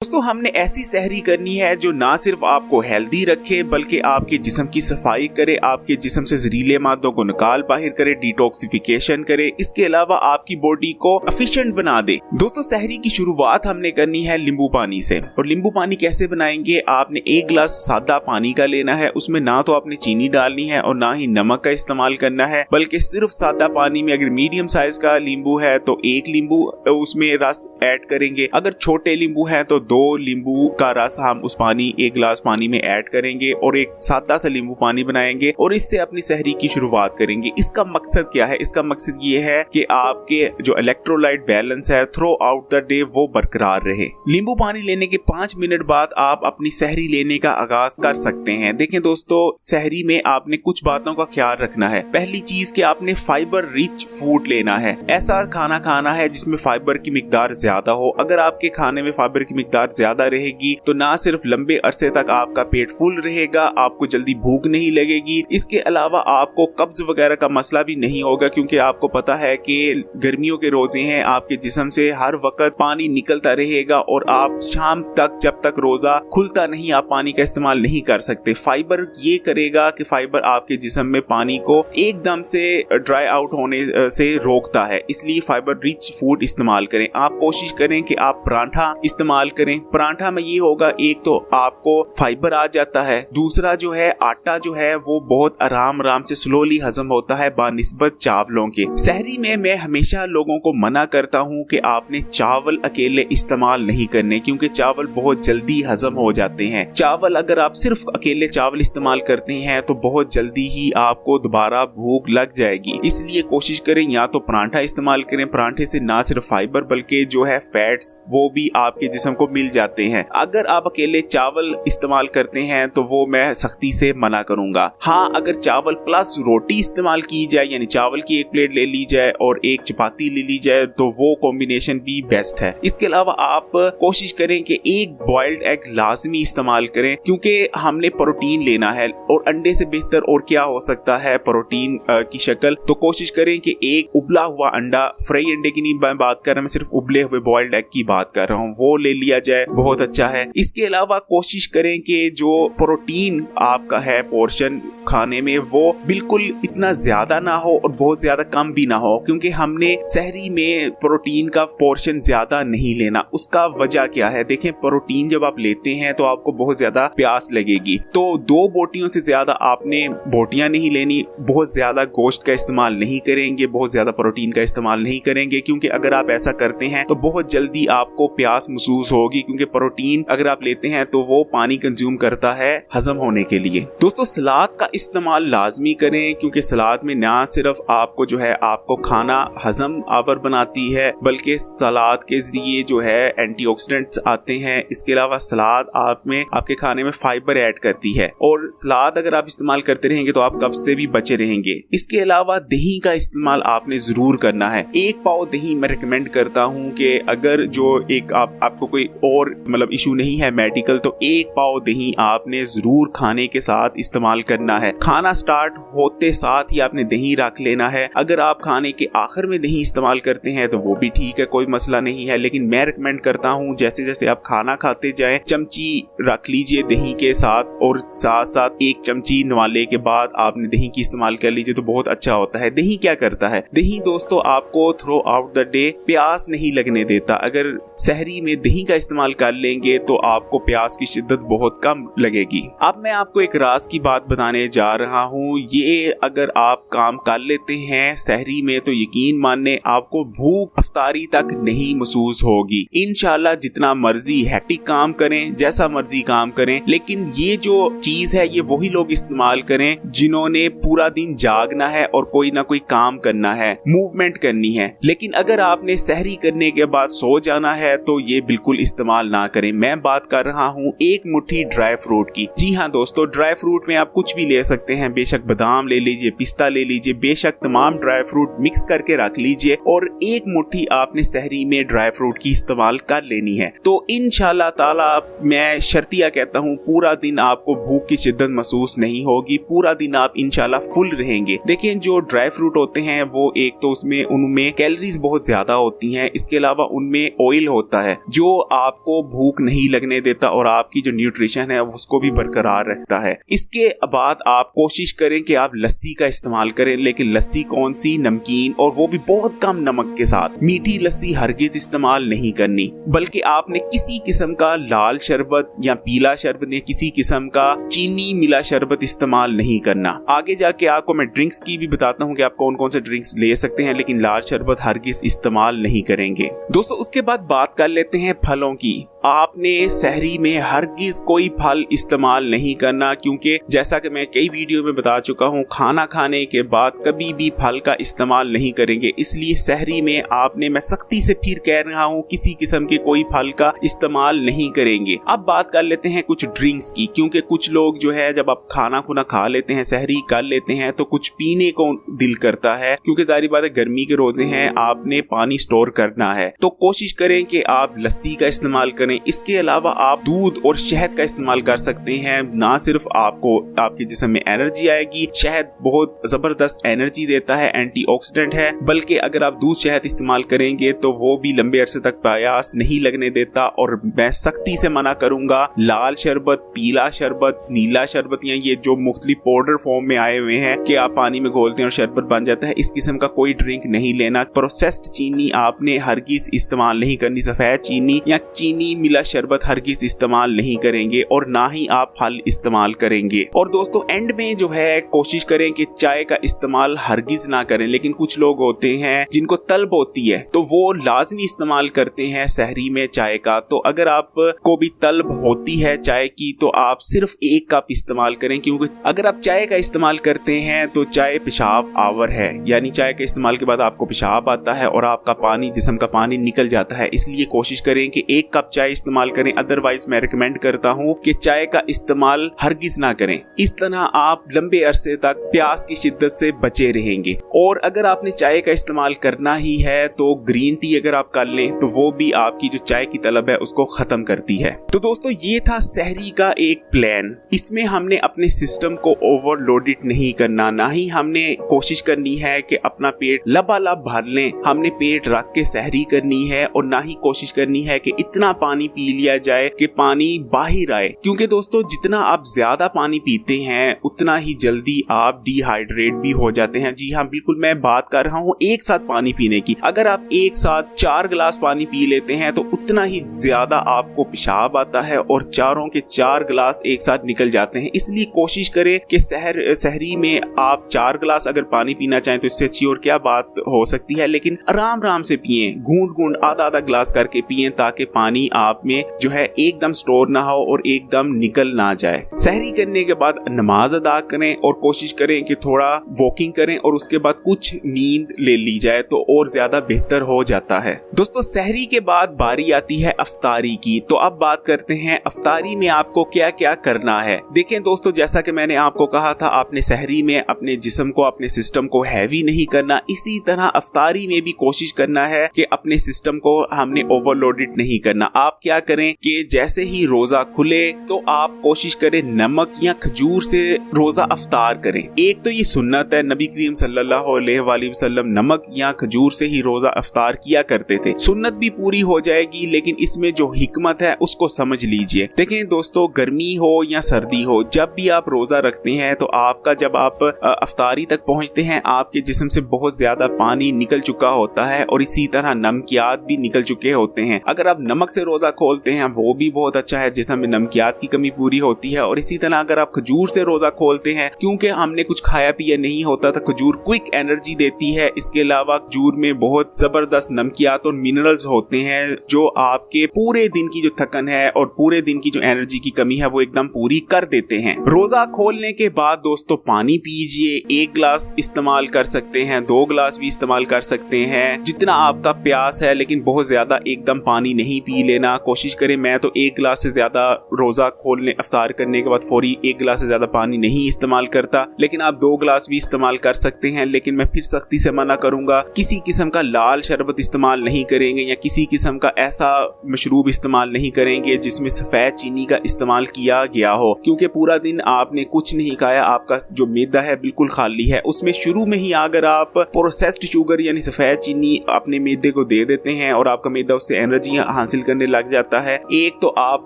दोस्तों हमने ऐसी सहरी करनी है जो ना सिर्फ आपको हेल्दी रखे बल्कि आपके जिस्म की सफाई करे, आपके जिस्म से जहरीले मादों को निकाल बाहर करे, डिटॉक्सिफिकेशन करे, इसके अलावा आपकी बॉडी को एफिशिएंट बना दे। दोस्तों सहरी की शुरुआत हमने करनी है नींबू पानी से। और नींबू पानी कैसे बनाएंगे? आपने एक गिलास सादा पानी का लेना है, उसमें ना तो आपने चीनी डालनी है और ना ही नमक का इस्तेमाल करना है, बल्कि सिर्फ सादा पानी में अगर मीडियम साइज का नींबू है तो एक नींबू उसमें रस ऐड करेंगे, अगर छोटे नींबू है तो 2 नींबू का रस हम उस पानी एक गिलास पानी में ऐड करेंगे और एक सादा सा नींबू पानी बनाएंगे और इससे अपनी सहरी की शुरुआत करेंगे। इसका मकसद क्या है? इसका मकसद ये है कि आपके जो इलेक्ट्रोलाइट बैलेंस है थ्रू आउट द डे वो बरकरार रहे। नींबू पानी लेने के 5 मिनट बाद आप अपनी सहरी लेने का आगाज कर सकते हैं। देखें दोस्तों, सहरी में आपने कुछ बातों का ख्याल रखना है। पहली चीज कि आपने फाइबर रिच फूड लेना है, ऐसा खाना खाना है जिसमें फाइबर की मिकदार ज्यादा हो। अगर आपके खाने में फाइबर की मिकदार ज्यादा रहेगी तो ना सिर्फ लंबे अरसे तक आपका पेट फुल रहेगा, आपको जल्दी भूख नहीं लगेगी, इसके अलावा आपको कब्ज वगैरह का मसला भी नहीं होगा, क्योंकि आपको पता है कि गर्मियों के रोजे हैं, आपके जिस्म से हर वक्त पानी निकलता रहेगा और आप शाम तक जब तक रोजा खुलता नहीं आप पानी का इस्तेमाल नहीं कर सकते। फाइबर ये करेगा कि फाइबर आपके जिस्म में पानी को एकदम से ड्राई आउट होने से रोकता है, इसलिए फाइबर रिच फूड इस्तेमाल करें। आप कोशिश करें कि आप पराठा इस्तेमाल करें। पराठा में ये होगा, एक तो आपको फाइबर आ जाता है, दूसरा जो है आटा जो है वो बहुत आराम से स्लोली हजम होता है बानिस्बत चावलों के। सहरी में मैं हमेशा लोगों को मना करता हूँ कि आपने चावल अकेले इस्तेमाल नहीं करने, क्योंकि चावल बहुत जल्दी हजम हो जाते हैं। चावल अगर आप सिर्फ अकेले चावल इस्तेमाल करते हैं तो बहुत जल्दी ही आपको दोबारा भूख लग जाएगी। इसलिए कोशिश करें या तो पराठा इस्तेमाल करें। पराठे से ना सिर्फ फाइबर बल्कि जो है फैट्स वो भी आपके जिस्म को मिल जाते हैं। अगर आप अकेले चावल इस्तेमाल करते हैं तो वो मैं सख्ती से मना करूंगा। हाँ, अगर चावल प्लस रोटी इस्तेमाल की जाए, यानी चावल की एक प्लेट ले ली जाए और एक चपाती ले ली जाए, तो वो कॉम्बिनेशन भी बेस्ट है। इसके अलावा आप कोशिश करें कि एक बॉइल्ड एग लाजमी इस्तेमाल करें, क्योंकि हमने प्रोटीन लेना है और अंडे से बेहतर और क्या हो सकता है प्रोटीन की शक्ल। तो कोशिश करें कि एक उबला हुआ अंडा, फ्राई अंडे की नहीं बात कर रहा, मैं सिर्फ उबले हुए बॉइल्ड एग की बात कर रहा हूँ, वो ले लिया जाए, बहुत अच्छा है। इसके अलावा कोशिश करें कि जो प्रोटीन आपका है पोर्शन खाने में वो बिल्कुल इतना ज्यादा ना हो और बहुत ज्यादा कम भी ना हो, क्योंकि हमने सहरी में प्रोटीन का पोर्शन ज्यादा नहीं लेना। उसका वजह क्या है? देखें, प्रोटीन जब आप लेते हैं तो आपको बहुत ज्यादा प्यास लगेगी, तो 2 बोटियों से ज्यादा आपने बोटियां नहीं लेनी, बहुत ज्यादा गोश्त का इस्तेमाल नहीं करेंगे, बहुत ज्यादा प्रोटीन का इस्तेमाल नहीं करेंगे, क्योंकि अगर आप ऐसा करते हैं तो बहुत जल्दी आपको प्यास महसूस होगी, क्योंकि प्रोटीन अगर आप लेते हैं तो वो पानी कंज्यूम करता है हजम होने के लिए। दोस्तों सलाद का इस्तेमाल लाजमी करें, क्योंकि सलाद में ना सिर्फ आपको जो है आपको खाना हजम आवर बनाती है, बल्कि सलाद के जरिए जो है एंटीऑक्सीडेंट्स आते हैं। इसके अलावा सलाद आप में आपके खाने में फाइबर ऐड करती है और सलाद अगर आप इस्तेमाल करते रहेंगे तो आप कब्ज से भी बचे रहेंगे। इसके अलावा दही का इस्तेमाल आपने जरूर करना है। 1 पाव दही मैं रिकमेंड करता हूँ कि अगर जो एक आपको कोई और मतलब इशू नहीं है मेडिकल, तो 1 पाव दही आपने जरूर खाने के साथ इस्तेमाल करना है। खाना स्टार्ट होते साथ ही आपने दही रख लेना है। अगर आप खाने के आखिर में दही इस्तेमाल करते हैं तो वो भी ठीक है, कोई मसला नहीं है, लेकिन मैं रिकमेंड करता हूँ जैसे जैसे आप खाना खाते जाएं चमची रख लीजिए दही के साथ, और साथ साथ 1 चमची नवाले के बाद आपने दही की इस्तेमाल कर लीजिए तो बहुत अच्छा होता है। दही क्या करता है? दही दोस्तों आपको थ्रू आउट द डे प्यास नहीं लगने देता। अगर सहरी में दही का इस्तेमाल कर लेंगे तो आपको प्यास की शिद्दत बहुत कम लगेगी। अब मैं आपको एक राज की बात बताने जा रहा हूँ, ये अगर आप काम कर लेते हैं सहरी में तो यकीन मानने आपको भूख अफ्तारी तक नहीं महसूस होगी। इंशाल्लाह जितना मर्जी हैक्टिक काम करें, जैसा मर्जी काम करें, लेकिन ये जो चीज है ये वही लोग इस्तेमाल करें जिन्होंने पूरा दिन जागना है और कोई ना कोई काम करना है, मूवमेंट करनी है। लेकिन अगर आपने सहरी करने के बाद सो जाना है तो ये बिल्कुल इस्तेमाल ना करें। मैं बात कर रहा हूँ 1 मुट्ठी ड्राई फ्रूट की। जी हाँ दोस्तों, ड्राई फ्रूट में आप कुछ भी ले सकते हैं, बेशक बादाम ले लीजिए, पिस्ता ले लीजिए, बेशक तमाम ड्राई फ्रूट मिक्स करके रख लीजिए और एक मुट्ठी आपने सहरी में ड्राई फ्रूट की इस्तेमाल कर लेनी है। तो इंशाल्लाह ताला मैं शर्तिया कहता हूँ पूरा दिन आपको भूख की शिद्दत महसूस नहीं होगी, पूरा दिन आप इंशाल्लाह फुल रहेंगे। देखिए जो ड्राई फ्रूट होते हैं वो एक तो उसमें उनमें कैलोरीज बहुत ज्यादा होती हैं, इसके अलावा उनमें ऑयल होता है जो आपको भूख नहीं लगने देता और आपकी जो न्यूट्रिशन है उसको भी बरकरार रखता है। इसके बाद आप कोशिश करें कि आप लस्सी का इस्तेमाल करें, लेकिन लस्सी कौन सी, नमकीन, और वो भी बहुत कम नमक के साथ। मीठी लस्सी हरगिज इस्तेमाल नहीं करनी, बल्कि आपने किसी किस्म का लाल शरबत या पीला शरबत या किसी किस्म का चीनी मिला शरबत इस्तेमाल नहीं करना। आगे जाके आपको मैं ड्रिंक्स की भी बताता हूँ कि आप कौन कौन से ड्रिंक्स ले सकते हैं, लेकिन लाल शरबत हरगिज इस्तेमाल नहीं करेंगे। दोस्तों उसके बाद बात कर लेते हैं फलों की। आपने सहरी में हरगिज कोई फल इस्तेमाल नहीं करना, क्योंकि जैसा कि मैं कई वीडियो में बता चुका हूँ, खाना खाने के बाद कभी भी फल का इस्तेमाल नहीं करेंगे। इसलिए सहरी में आपने, मैं सख्ती से फिर कह रहा हूँ, किसी किस्म के कोई फल का इस्तेमाल नहीं करेंगे। अब बात कर लेते हैं कुछ ड्रिंक्स की, क्योंकि कुछ लोग जो है जब आप खाना खुना खा लेते हैं, सहरी कर लेते हैं, तो कुछ पीने को दिल करता है, क्योंकि जारी बात है गर्मी के रोजे हैं, आपने पानी स्टोर करना है। तो कोशिश करें कि आप लस्सी का इस्तेमाल करें। इसके अलावा आप दूध और शहद का इस्तेमाल कर सकते हैं। ना सिर्फ आपको आपके जिस्म में एनर्जी आएगी, शहद बहुत जबरदस्त एनर्जी देता है, एंटीऑक्सीडेंट है, बल्कि अगर आप दूध शहद इस्तेमाल करेंगे तो वो भी लंबे अरसे तक प्यास नहीं लगने देता। और मैं सख्ती से मना करूंगा लाल शरबत, पीला शरबत, नीला शरबत, या ये जो मुख्तलिफ पाउडर फॉर्म में आए हुए हैं कि आप पानी में घोलते हैं और शरबत बन जाता है, इस किस्म का कोई ड्रिंक नहीं लेना। प्रोसेस्ड चीनी आपने हरगिज इस्तेमाल नहीं करनी, सफेद चीनी या चीनी मिला शरबत हरगिज इस्तेमाल नहीं करेंगे, और ना ही आप फल इस्तेमाल करेंगे। और दोस्तों एंड में जो है कोशिश करें कि चाय का इस्तेमाल हरगिज ना करें, लेकिन कुछ लोग होते हैं जिनको तलब होती है तो वो लाजमी इस्तेमाल करते हैं सहरी में चाय का। तो अगर आप को भी तलब होती है चाय की तो आप सिर्फ 1 कप इस्तेमाल करें, क्योंकि अगर आप चाय का इस्तेमाल करते हैं तो चाय पेशाब आवर है, यानी चाय के इस्तेमाल के बाद आपको पेशाब आता है और आपका पानी, जिस्म का पानी निकल जाता है। इसलिए कोशिश करें कि 1 कप चाय इस्तेमाल करें। अदरवाइज मैं रिकमेंड करता हूं कि चाय का इस्तेमाल हरगिज ना करें। इस तरह आप लंबे अरसे तक प्यास की शिद्दत से बचे रहेंगे। और अगर आपने चाय का इस्तेमाल करना ही है तो ग्रीन टी अगर आप कर लें तो वो भी आपकी जो चाय की तलब है उसको खत्म करती है। तो दोस्तों ये था सहरी का एक प्लान। इसमें हमने अपने सिस्टम को ओवरलोडेड नहीं करना, ना ही हमने कोशिश करनी है कि अपना पेट लबालब भर लें। हमने पेट रख के सहरी करनी है, और ना ही कोशिश करनी है कि इतना पानी पी लिया जाए कि पानी बाहर आए, क्योंकि दोस्तों जितना आप ज्यादा पानी पीते हैं उतना ही जल्दी आप डिहाइड्रेट भी हो जाते हैं। जी हाँ, बिल्कुल मैं बात कर रहा हूँ एक साथ पानी पीने की। अगर आप एक साथ 4 गिलास पानी पी लेते हैं तो उतना ही ज्यादा आपको पेशाब आता है और चारों के 4 गिलास एक साथ निकल जाते हैं। इसलिए कोशिश करें कि सहरी में आप 4 गिलास अगर पानी पीना चाहें तो इससे अच्छी और क्या बात हो सकती है, लेकिन आराम आराम से पिए, घूंट घूंट आधा आधा गिलास करके पिए, ताकि पानी आप में जो है एकदम स्टोर ना हो और एकदम निकल ना जाए। सहरी करने के बाद नमाज अदा करें और कोशिश करें कि थोड़ा वॉकिंग करें और उसके बाद कुछ नींद ले ली जाए तो और ज्यादा बेहतर हो जाता है। दोस्तों सहरी के बाद बारी आती है अफ्तारी की। तो अब बात करते हैं अफ्तारी में आपको क्या क्या करना है। देखें दोस्तों, जैसा कि मैंने आपको कहा था, आपने सहरी में अपने जिस्म को, अपने सिस्टम को हैवी नहीं करना। इसी तरह अफ्तारी में भी कोशिश करना है कि अपने सिस्टम को हमने ओवरलोडेड नहीं करना। आप क्या करें कि जैसे ही रोजा खुले तो आप कोशिश करें नमक या खजूर से रोजा अफ्तार करें। एक तो ये सुन्नत है, नबी करीम सल्लल्लाहु अलैहि वसल्लम नमक या खजूर से ही रोजा अफ्तार किया करते थे। सुन्नत भी पूरी हो जाएगी, लेकिन इसमें जो हिकमत है उसको समझ लीजिए। देखें दोस्तों, गर्मी हो या सर्दी हो, जब भी आप रोजा रखते हैं तो आपका, जब आप अफ्तारी तक पहुंचते हैं, आपके जिस्म से बहुत ज्यादा पानी निकल चुका होता है और इसी तरह नमकियात भी निकल चुके होते हैं। अगर आप नमक से रोजा खोलते हैं वो भी बहुत अच्छा है, जिसमें में नमकियात की कमी पूरी होती है। और इसी तरह अगर आप खजूर से रोजा खोलते हैं, क्योंकि हमने कुछ खाया पिया नहीं होता था, खजूर क्विक एनर्जी देती है। इसके अलावा खजूर में बहुत जबरदस्त नमकियात और मिनरल्स होते हैं जो आपके पूरे दिन की जो थकन है और पूरे दिन की जो एनर्जी की कमी है वो एकदम पूरी कर देते हैं। रोजा खोलने के बाद दोस्तों पानी पीजिए। 1 गिलास इस्तेमाल कर सकते हैं, 2 गिलास भी इस्तेमाल कर सकते हैं, जितना आपका प्यास है, लेकिन बहुत ज्यादा एकदम पानी नहीं पी लेना। कोशिश करें, मैं तो 1 गिलास से ज्यादा रोजा खोलने, अफ्तार करने के के बाद फौरी 1 गिलास से ज्यादा पानी नहीं इस्तेमाल करता, लेकिन आप 2 गिलास भी इस्तेमाल कर सकते हैं। लेकिन मैं फिर सख्ती से मना करूंगा, किसी किस्म का लाल शरबत इस्तेमाल नहीं करेंगे या किसी किस्म का ऐसा मशरूब इस्तेमाल नहीं करेंगे जिसमें सफेद चीनी का इस्तेमाल किया गया हो, क्योंकि पूरा दिन आपने कुछ नहीं खाया, आपका जो मैदा है बिल्कुल खाली है। उसमें शुरू में ही अगर आप प्रोसेस्ड शुगर यानी सफेद चीनी अपने मैदे को दे देते हैं और आपका मैदा उससे एनर्जी हासिल करने लग जाता है, एक तो आप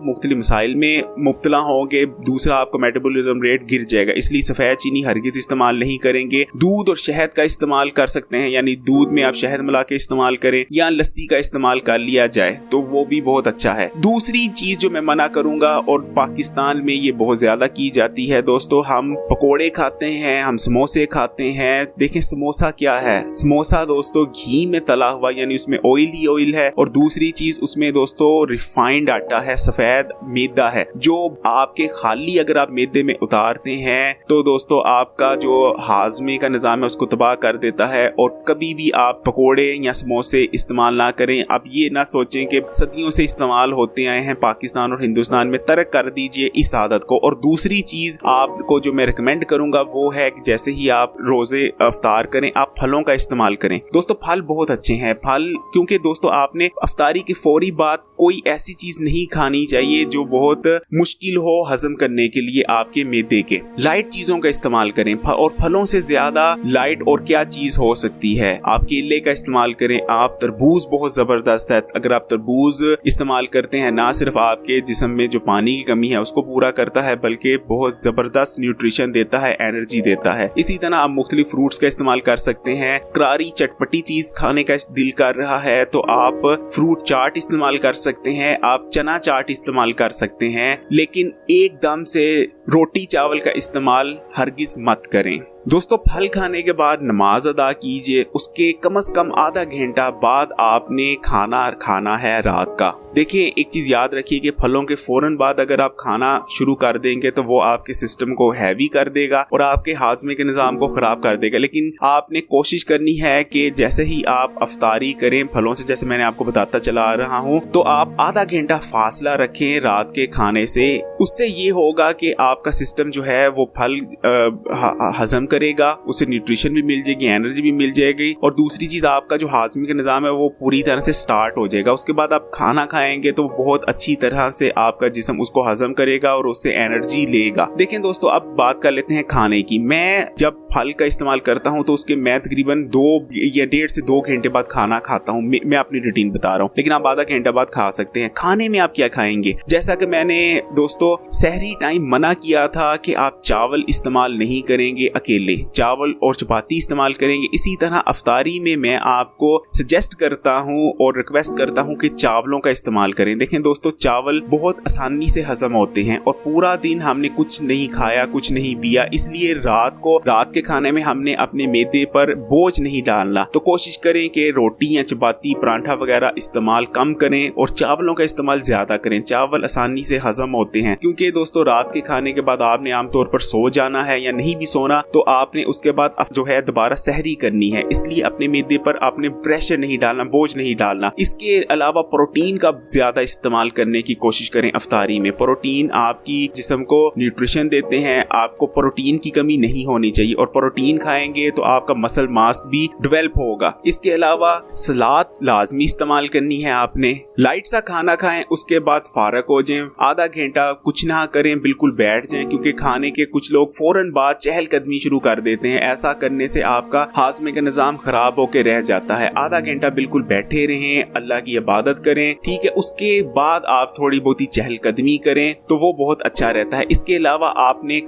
मुख्तलिफ मसाइल में मुब्तला होंगे, दूसरा आपका मेटाबॉलिज्म रेट गिर जाएगा। इसलिए सफेद चीनी हरगिज इस्तेमाल नहीं करेंगे। दूध और शहद का इस्तेमाल कर सकते हैं, यानी दूध में आप शहद मिला के इस्तेमाल करें या लस्सी का इस्तेमाल कर लिया जाए तो वो भी बहुत अच्छा है। दूसरी चीज जो मैं मना करूंगा, और पाकिस्तान में ये बहुत ज्यादा की जाती है दोस्तों, हम पकोड़े खाते हैं, हम समोसे खाते हैं। देखें समोसा क्या है, समोसा दोस्तों घी में तला हुआ, यानी उसमें ऑयल ही ऑयल है। और दूसरी चीज उसमें दोस्तों रिफाइंड आटा है, सफेद मैदा है, जो आपके खाली अगर आप मैदे में उतारते हैं तो दोस्तों आपका जो हाजमे का निजाम है उसको तबाह कर देता है। और कभी भी आप पकोड़े या समोसे इस्तेमाल ना करें। अब ये ना सोचें कि सदियों से इस्तेमाल होते आए हैं पाकिस्तान और हिंदुस्तान में, तर्क कर दीजिए इस आदत को। और दूसरी चीज आपको जो मैं रिकमेंड करूंगा वो है कि जैसे ही आप रोजे अफ्तार करें आप फलों का इस्तेमाल करें। दोस्तों फल बहुत अच्छे हैं, फल, क्योंकि दोस्तों आपने अफ्तारी के फौरी बाद कोई ऐसी चीज नहीं खानी चाहिए जो बहुत मुश्किल हो हजम करने के लिए आपके मैदे के। लाइट चीजों का इस्तेमाल करें, और फलों से ज्यादा लाइट और क्या चीज हो सकती है। आप केले का इस्तेमाल करें, आप तरबूज बहुत जबरदस्त है। अगर आप तरबूज इस्तेमाल करते हैं, ना सिर्फ आपके जिस्म में जो पानी की कमी है उसको पूरा करता है, बल्कि बहुत जबरदस्त न्यूट्रिशन देता है, एनर्जी देता है। इसी तरह आप मुख्तलिफ फ्रूट्स का इस्तेमाल कर सकते हैं। करारी चटपटी चीज खाने का दिल कर रहा है तो आप फ्रूट चाट इस्तेमाल कर सकते हैं, आप चना चाट इस्तेमाल कर सकते हैं, लेकिन एकदम से रोटी चावल का इस्तेमाल हरगिज मत करें। दोस्तों फल खाने के बाद नमाज अदा कीजिए, उसके कम से कम आधा घंटा बाद आपने खाना है रात का। देखिए एक चीज याद रखिए कि फलों के फौरन बाद अगर आप खाना शुरू कर देंगे तो वो आपके सिस्टम को हैवी कर देगा और आपके हाजमे के निजाम को खराब कर देगा। लेकिन आपने कोशिश करनी है कि जैसे ही आप अफ्तारी करें फलों से, जैसे मैंने आपको बताता चला आ रहा हूँ, तो आप आधा घंटा फासला रखें रात के खाने से। उससे ये होगा कि आपका सिस्टम जो है वो फल हजम करेगा, उसे न्यूट्रिशन भी मिल जाएगी, एनर्जी भी मिल जाएगी, और दूसरी चीज आपका जो हाजमे का निजाम है वो पूरी तरह से स्टार्ट हो जाएगा। उसके बाद आप खाना खाएंगे तो बहुत अच्छी तरह से आपका जिस्म उसको हजम करेगा और उससे एनर्जी लेगा। देखें दोस्तों अब बात कर लेते हैं खाने की। मैं जब फल का इस्तेमाल करता हूं तो उसके मैं तकरीबन 2 या 1.5 से 2 घंटे बाद खाना खाता हूं। मैं अपनी रूटीन बता रहा हूं, लेकिन आप आधा घंटा बाद खा सकते हैं। खाने में आप क्या खाएंगे, जैसा कि मैंने दोस्तों सहरी टाइम मना किया था कि आप चावल इस्तेमाल नहीं करेंगे, अकेले चावल और चपाती इस्तेमाल करेंगे। इसी तरह अफ्तारी में मैं आपको सजेस्ट करता हूं और रिक्वेस्ट करता हूं कि चावलों का इस्तेमाल करें। देखें दोस्तों चावल बहुत आसानी से हजम होते हैं और पूरा दिन हमने कुछ नहीं खाया, कुछ नहीं पिया, इसलिए रात के खाने में हमने अपने मैदे पर बोझ नहीं डालना। तो कोशिश करें कि रोटी या चपाती परांठा वगैरह इस्तेमाल कम करें और चावलों का इस्तेमाल ज्यादा करें। चावल आसानी से हजम होते हैं, क्योंकि दोस्तों रात के खाने के बाद आपने आमतौर पर सो जाना है या नहीं भी सोना तो आपने उसके बाद जो है दोबारा सहरी करनी है, इसलिए अपने मैदे पर आपने प्रेशर नहीं डालना, बोझ नहीं डालना। इसके अलावा प्रोटीन का ज्यादा इस्तेमाल करने की कोशिश करें अफ्तारी में। प्रोटीन आपकी जिस्म को न्यूट्रिशन देते हैं, आपको प्रोटीन की कमी नहीं होनी चाहिए, और प्रोटीन खाएंगे तो आपका मसल मास भी डेवलप होगा। इसके अलावा सलाद लाजमी इस्तेमाल करनी है आपने। लाइट सा खाना खाएं, उसके बाद फारग हो जाएं, आधा घंटा कुछ ना करें, बिल्कुल बैठ जाएं, क्योंकि खाने के कुछ लोग फौरन बाद चहलकदमी शुरू कर देते हैं। ऐसा करने से आपका हाजमे का निजाम खराब होकर रह जाता है। आधा घंटा बिल्कुल बैठे रहें, अल्लाह की इबादत करें, ठीक है। उसके बाद आप थोड़ी बहुत ही चहलकदमी करें तो वो बहुत अच्छा रहता है। इसके अलावा आपने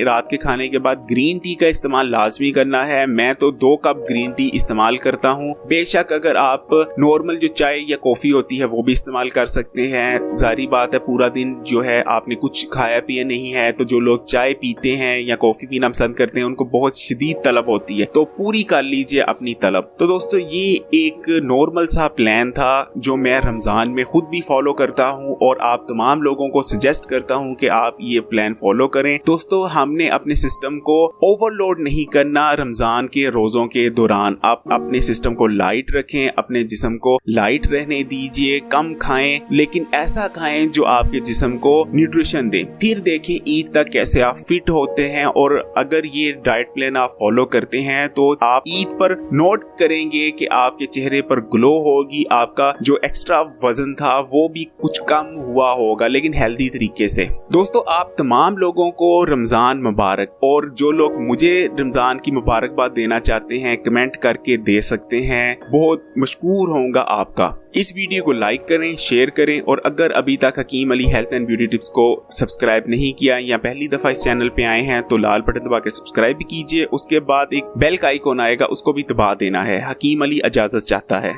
रात के खाने के बाद ग्रीन टी का इस्तेमाल लाजमी करना है। मैं तो 2 कप ग्रीन टी इस्तेमाल करता हूँ। बेशक अगर आप नॉर्मल जो चाय या कॉफी होती है वो भी इस्तेमाल कर सकते हैं। जारी बात है पूरा दिन जो है आपने कुछ खाया पिया नहीं है, तो जो लोग चाय पीते हैं या कॉफी पीना पसंद करते हैं उनको बहुत शदीद तलब होती है, तो पूरी कर लीजिए अपनी तलब। तो दोस्तों ये एक नॉर्मल सा प्लान था जो मैं रमजान में खुद भी फॉलो करता हूँ और आप तमाम लोगों को सजेस्ट करता हूँ कि आप ये प्लान फॉलो करें। दोस्तों, हमने अपने सिस्टम को ओवरलोड नहीं करना रमजान के रोजों के दौरान। आप अपने सिस्टम को लाइट रखें, अपने जिस्म को लाइट रहने दीजिए, कम खाएं लेकिन ऐसा खाएं जो आपके जिस्म को न्यूट्रिशन दे। फिर देखें ईद तक कैसे आप फिट होते हैं, और अगर ये डाइट प्लान आप फॉलो करते हैं तो आप ईद पर नोट करेंगे कि आपके चेहरे पर ग्लो होगी, आपका जो एक्स्ट्रा वजन था वो भी कुछ कम हुआ होगा, लेकिन हेल्दी तरीके से। दोस्तों, आप तमाम लोगों को रमजान मुबारक, और जो लोग मुझे रमजान की मुबारकबाद देना चाहते हैं कमेंट करके दे सकते हैं, बहुत मशकूर होऊंगा आपका। इस वीडियो को लाइक करें, शेयर करें, और अगर अभी तक Hakim Ali health and beauty tips को सब्सक्राइब नहीं किया या पहली दफा इस चैनल पे आए हैं तो लाल बटन दबा के सब्सक्राइब भी कीजिए। उसके बाद एक बेल का आइकॉन आएगा, उसको भी दबा देना है। हकीम अली इजाजत चाहता है।